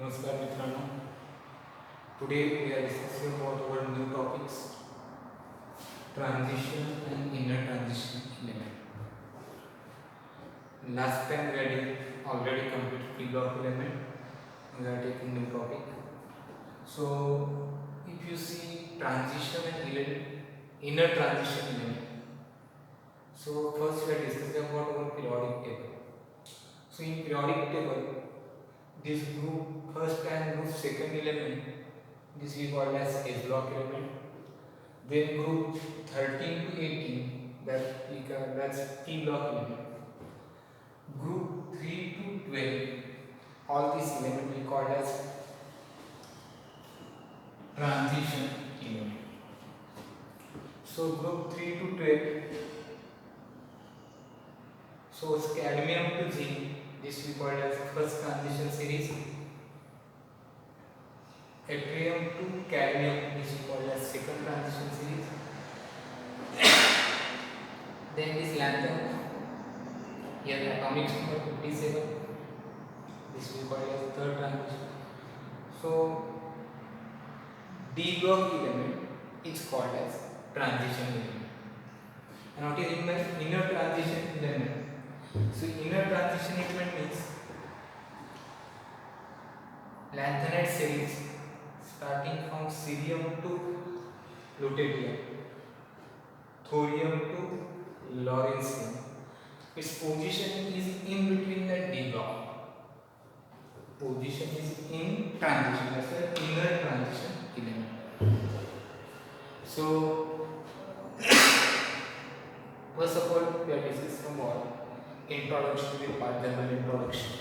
नमस्कार मित्रांनो. Today we are discussing about our new topics, transition and inner transition element. Last time we had already completed pre-block element. We are taking new topic. So if you see transition and inner transition element. So first we are discussing about our periodic table. So in periodic table, this group first and group second element, this we call as S block element. Then group 13 to 18, that's P block element. Group 3 to 12, all these elements we call as transition element. So group 3 to 12, so cadmium to zinc, this we call as first transition series. Yttrium to cadmium, this we call as second transition series. Then this lanthanum, here atomic number 57, this we call as third transition. So D block element is called as transition element. And what is inner transition element? So inner transition element means lanthanide series starting from cerium to lutetium, thorium to lawrencium. Its position is in between the D block. Position is in transition, that's the inner transition element. So first of all, we are discussing about introduction to the part, general introduction.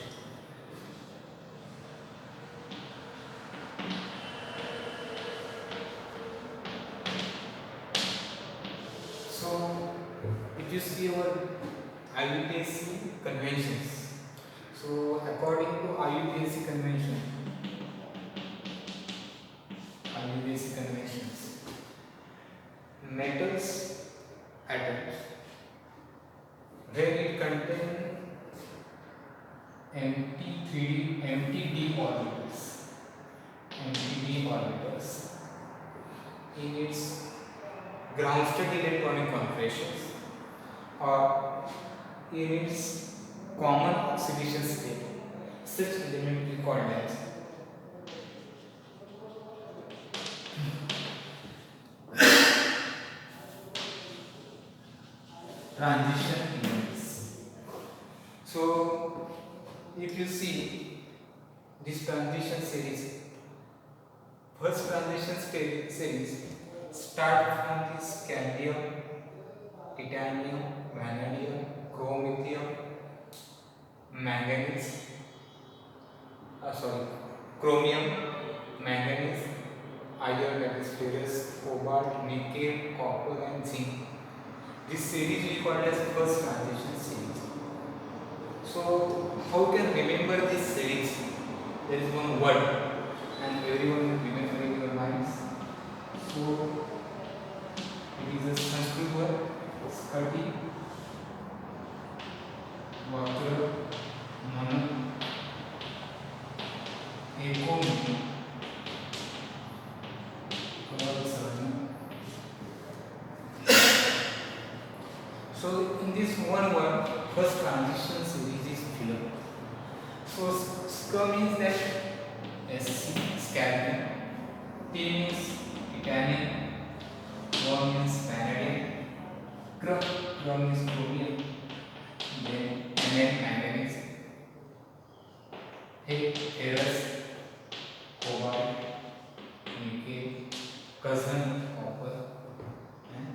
So if you see our IUPAC conventions, so according to IUPAC conventions, metals atoms where it contain empty d orbitals in its ground state electronic configurations or in its common oxidation state, such element we call as transition elements. So if you see this transition series, first transition series start from this cadmium, titanium, vanadium, chromium, manganese, chromium, manganese, iron, that is ferrous, cobalt, nickel, copper, and zinc. This series we call as first transition series. So how can remember this series? There is one word, and everyone will remember in your minds. So it is a Sanskrit word, skati, vakra, manu, eko, so in this one word, first transition series is filler. So Sk means that Sc, cadmium, T means titanium, Wa means vanadium, Kr means chromium, then Mn manganese, He ferrous, cobalt, nickel, Kazan copper, and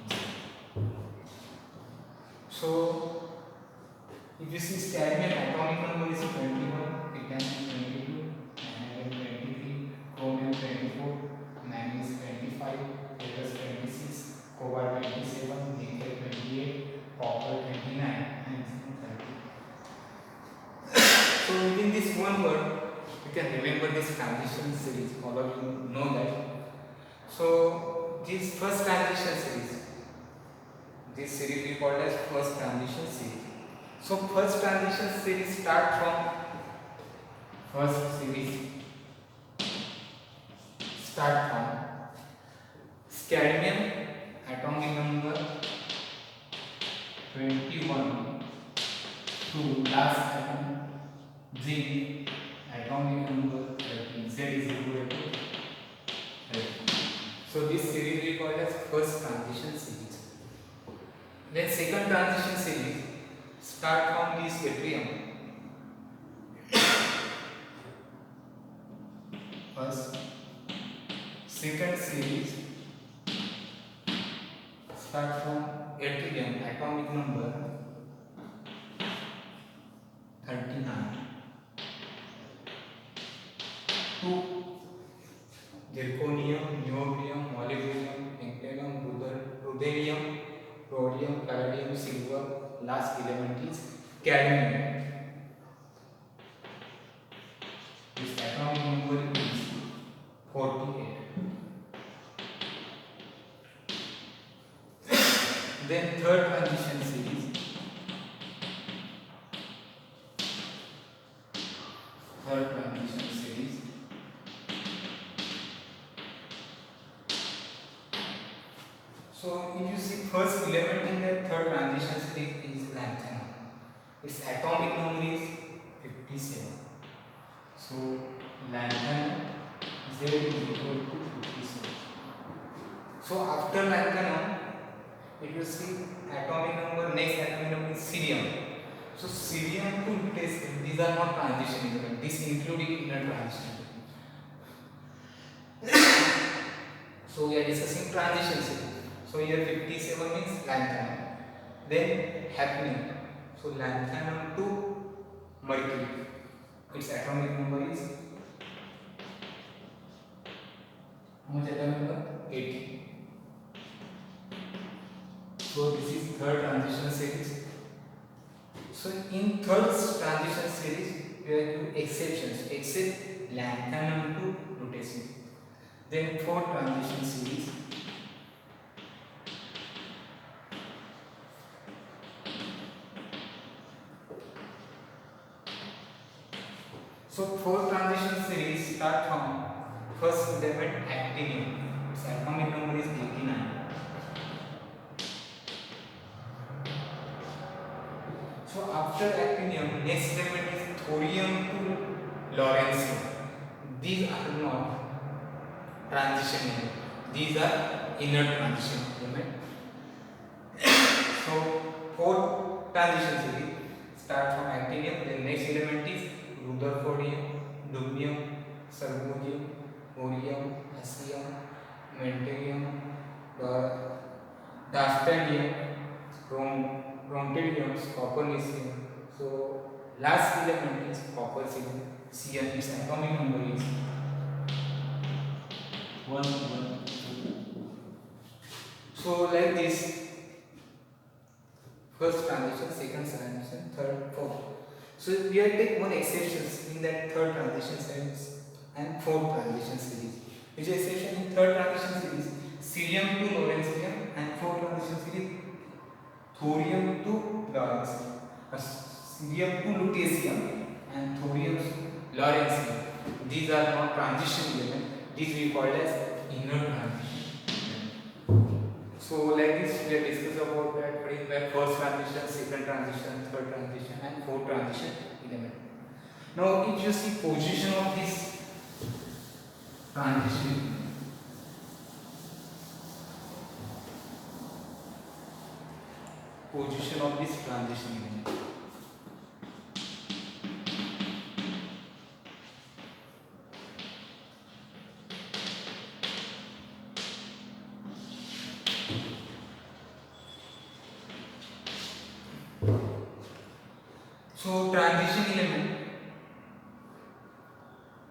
zinc. So if you see cadmium atomic number is 21, titanium 22, vanadium 23, chromium 24, manganese 25, ferrous 26, cobalt 27, nickel 28, copper 29, and zinc 30. So within this one word, you can remember this transition series. All of you know that. So this first transition series, this series we call as first transition series. So first transition series start from First series start from scandium atomic number 21 to last atom zinc atomic number 13. Z is equal to 13. So this series we call as first transition series. Then second transition series start from this yttrium. First, second series start from yttrium atomic number 39 to zirconium, niobium, molybdenum, hexagon, ruthenium, rhodium, palladium, silver. Last element is cadmium. This atomic number is 48. Then third transition series. Third transition series. So if you see first element in the third transition series is lanthanum. Its atomic number is 57. So lanthanum Z is equal to 57. So after lanthanum, if you see atomic number, next atomic number is cerium. So cerium to lutetium, these are not transition elements. This including inner transition. So we are discussing transition series. So here 57 means lanthanum. Then hafnium. So lanthanum to mercury. Its atomic number is how much atomic number? 80. So this is third transition series. So in third transition series we have exceptions except lanthanum to lutetium. Then fourth transition series. So fourth transition series start from first element actinium. Its atomic number is 89. So after actinium, next element is thorium to lawrencium. These are not transition elements. These are inner transition elements. So fourth transition series start from actinium. The next element is rutherfordium, dubnium, cerium, borium, hafnium, metallium, dastanium, strontium, copernicium. So last element is copper Cn. Its atomic number is 1. So like this, first transition, second transition, third, fourth. So we have take one exceptions in that third transition series and fourth transition series. Which exception in third transition series? Cerium to lawrencium, and fourth transition series thorium to lawrencium. Cerium to lutetium and thorium to lawrencium. These are not transition elements. These we call as inner transition. So like this we have discussed about that what is that first transition, second transition, third transition and fourth transition element. Now if you see position of this transition, position of this transition element. So transition element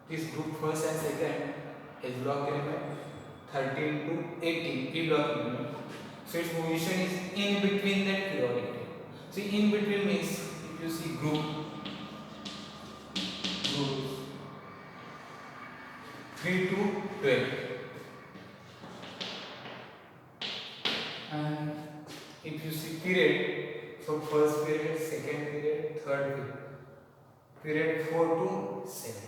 is group first and second S block element 13 to 18 P block element. So its position is in between that periodic table. So in between means if you see group 3 to 12 and if you see period, so first period, second period, third period, period 4 to 7.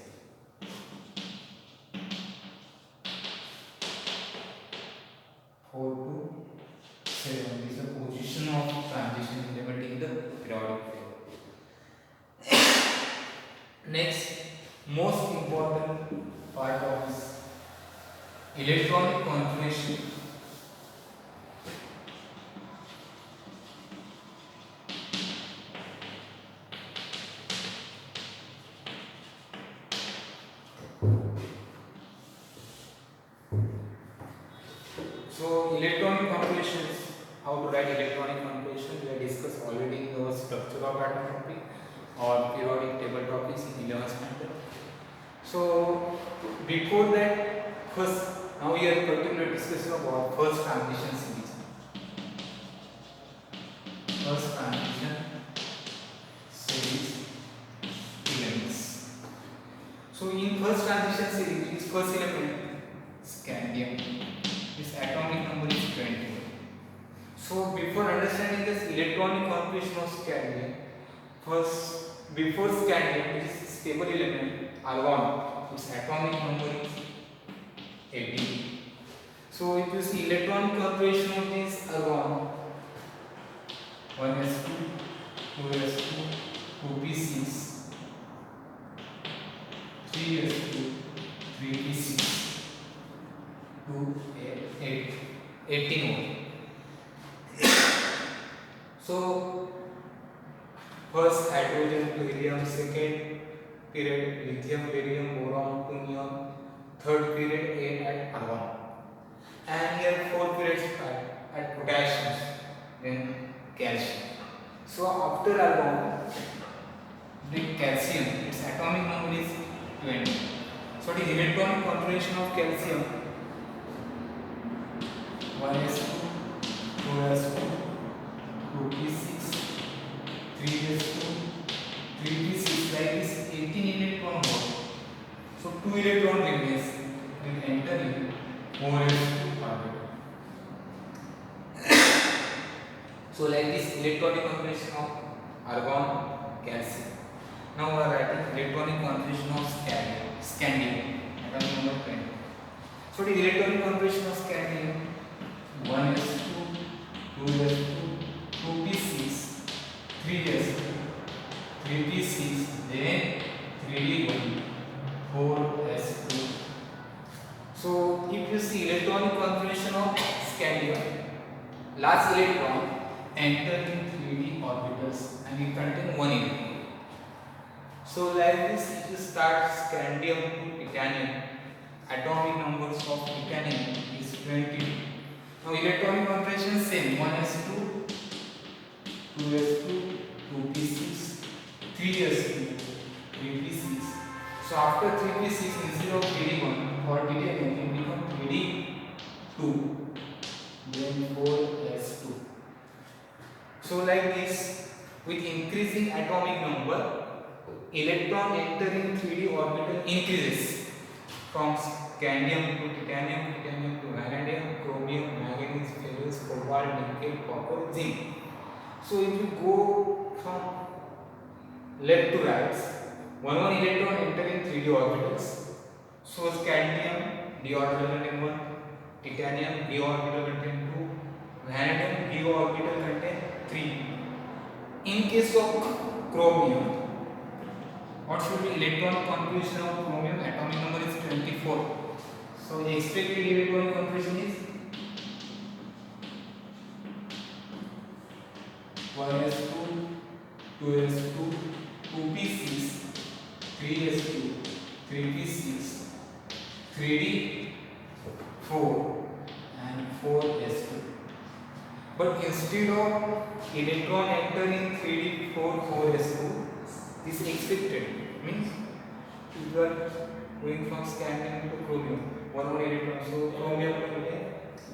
Next, most important part of this electronic configuration. So electronic configurations, how to write electronic configuration, we have discussed already in the structure of atom topic or periodic table topics in 11th standard. So before that, first, now we are particularly discussing about first transition series. First transition series elements. So in first transition series, its first element scandium. Its atomic number is 20. So before understanding this electronic configuration of scandium, first before scandium, which is stable element argon, its atomic number is 18. So if you see electronic configuration of this argon, 1s2, 2s2, 2p6, 3s2, 3p6, 2, 8, 18. So first hydrogen to helium, second period lithium, barium, boron to neon, third period A at argon, and here fourth period at potassium, then calcium. So after argon, the calcium, its atomic number is 20. So the electronic configuration of calcium, 1s2, 2s2, 2p6, 3s2, 3p6, like this 18 electron volt. So 2 electron remains, will enter in 4s2 orbital. So like this electronic configuration of argon, calcium. Now we are writing electronic configuration of scandium, atomic number 20. So the electronic configuration of scandium, 1s2, 2s2, 2p6, 3s2, 3p6, then 3d1, 4s2. So if you see electronic configuration of scandium, last electron enter in 3d orbitals and it contain 1 electron. So like this, if you start scandium to titanium, atomic numbers of titanium is 20. Now electronic configuration same, 1s2, 2s2, 2p6, 3s2, 3p6. So after 3p6 instead of 3d1 for titanium it becomes 3d2, then 4s2. So like this, with increasing atomic number, electron entering 3d orbital increases from scandium to titanium, titanium to vanadium, chromium, manganese, ferrous, cobalt, nickel, copper, zinc. So if you go from left to right, one electron entering 3d orbitals. So scandium d orbital contain 1, titanium d orbital contain 2, vanadium d orbital contain 3. In case of chromium, what should be electron configuration of chromium? Atomic number is 24. So the expected electron configuration is 1s2, 2s2, 2p6, 3s2, 3p6, 3d4 and 4s2. But instead of electron entering 3d4, 4s2, this is expected, means if you are going from scandium to chromium, one more electron, so chromium will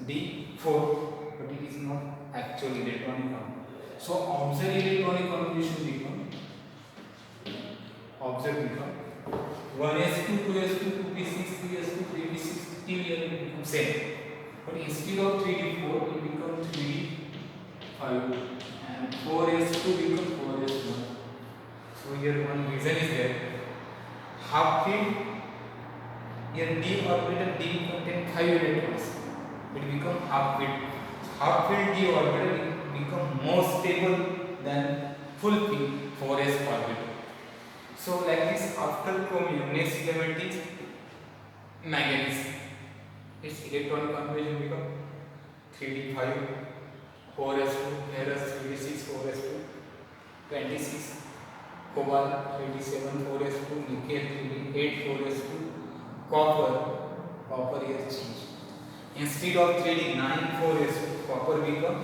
be D4, but it is not actual electronic count. So observed electronic configuration become 1s2, 2s2, 2p6, 3s2, 3p6, TVL will become same. But instead of 3d4, it will become 3d5 and 4s2 become 4s1. So here one reason is there. Half filled, here d orbital d contain 5 electrons. It become half filled. Half filled d orbital become more stable than full filled 4s orbital. So like this, after chromium, next element is manganese. Its electronic configuration become 3d5, 4s2, here 3d6, 4s2, 26, cobalt 3d7, 4s2, nickel 3d8, 4s2, copper here change. Instead of 3d9, 4s2, copper become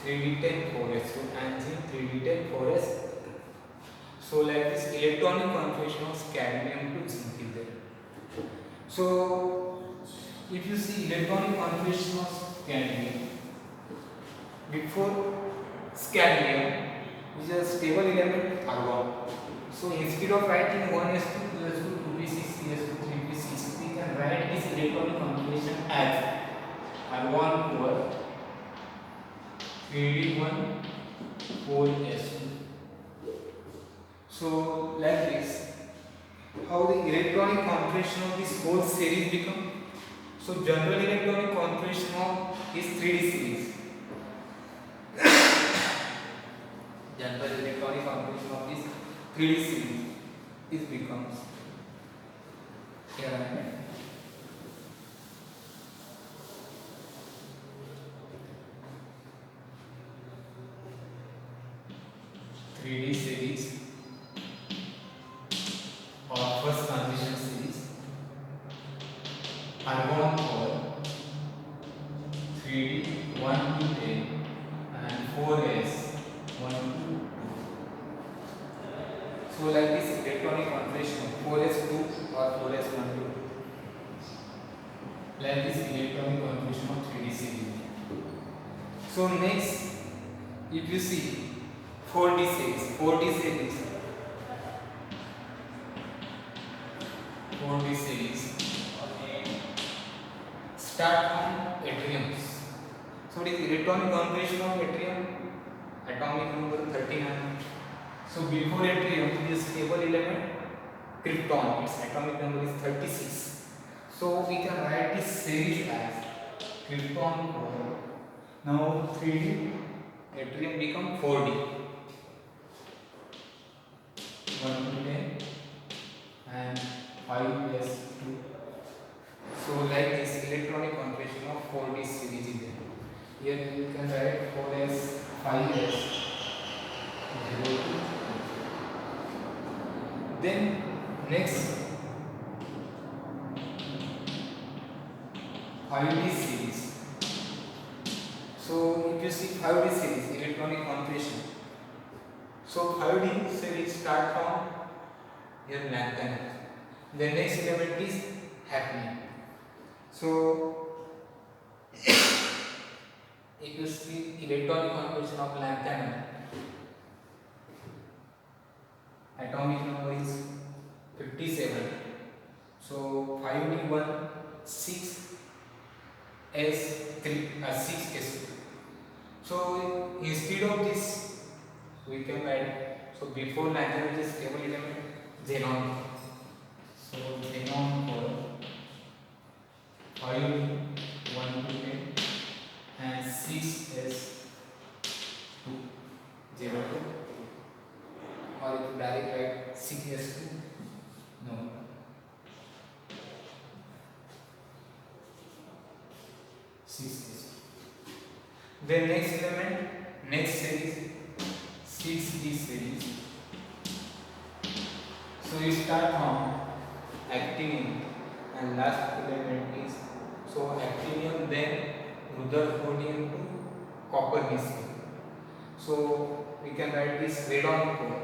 3d10, 4s2, and zinc 3d10, 4s. So like this, electronic configuration of cadmium to zinc is there. So if you see electronic configuration of cadmium, before cadmium is a stable element argon. So instead of writing 1s2, 2s2, 2p6, cs2, 3p6, we can write this electronic configuration as argon core 3d1, 4s2. So like this, how the electronic configuration of this whole series become. So general electronic configuration of is 3d series. General electronic configuration of this 3d series is becomes here I am. 3d series or first transition series, argon core 3d 1 to 10 and 4s 1 to 2. So like this electronic configuration 4s2 or 4s1 to 2. Like this electronic configuration of 3d series. So next, if you see 4d series, 4d series start from yttriums. So it is electronic configuration of yttrium, atomic number 39. So before yttrium is stable element krypton, its atomic number is 36. So we can write this series as krypton core. Now 3d yttrium become 4d, 1 to 10 and 5s2. So like this electronic configuration of 4d series is there. Here you can write 4s, 5s, 0 to 2. Then next 5d series. So if you see 5d series electronic configuration, so 5d series start from here lanthanum. The next element is hafnium. So if you see electronic configuration of lanthanum, atomic number is 57. So 5d1, 6s3, 6s2. So instead of this, we can write. So before lanthanum is stable element xenon. So xenon core 5 1 to 10 and 6s 2 0 to, or if you direct write 6s2, no, 6s2. Then next element, next series 6d series. So you start from actinium and last element is so actinium, then rutherfordium to copper missing. So we can write this radon core,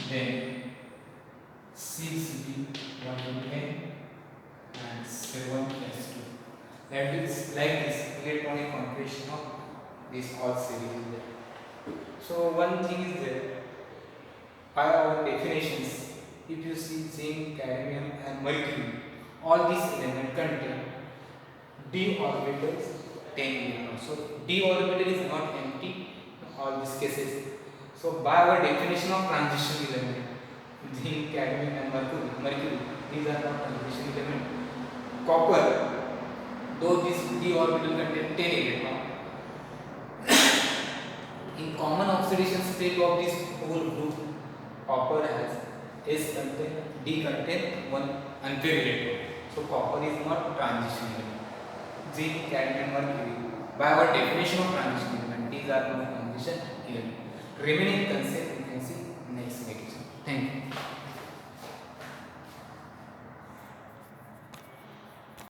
then 6d 1 to 10 and 7s2. That is like this electronic configuration of this all series is there. So one thing is there, by our definitions, if you see zinc, cadmium and mercury, all these elements contain d orbitals 10 electrons. So d orbital is not empty in all these cases. So by our definition of transition element, zinc, cadmium and mercury, these are not transition element. Copper, though this d orbital contains 10 electrons, In common oxidation state of this whole group, copper has S contain, D contain one unpaired electron. So copper is not transition element. Zinc, cadmium, mercury. By our definition of transition element, these are not transition element. Remaining concept we can see next lecture. Thank you.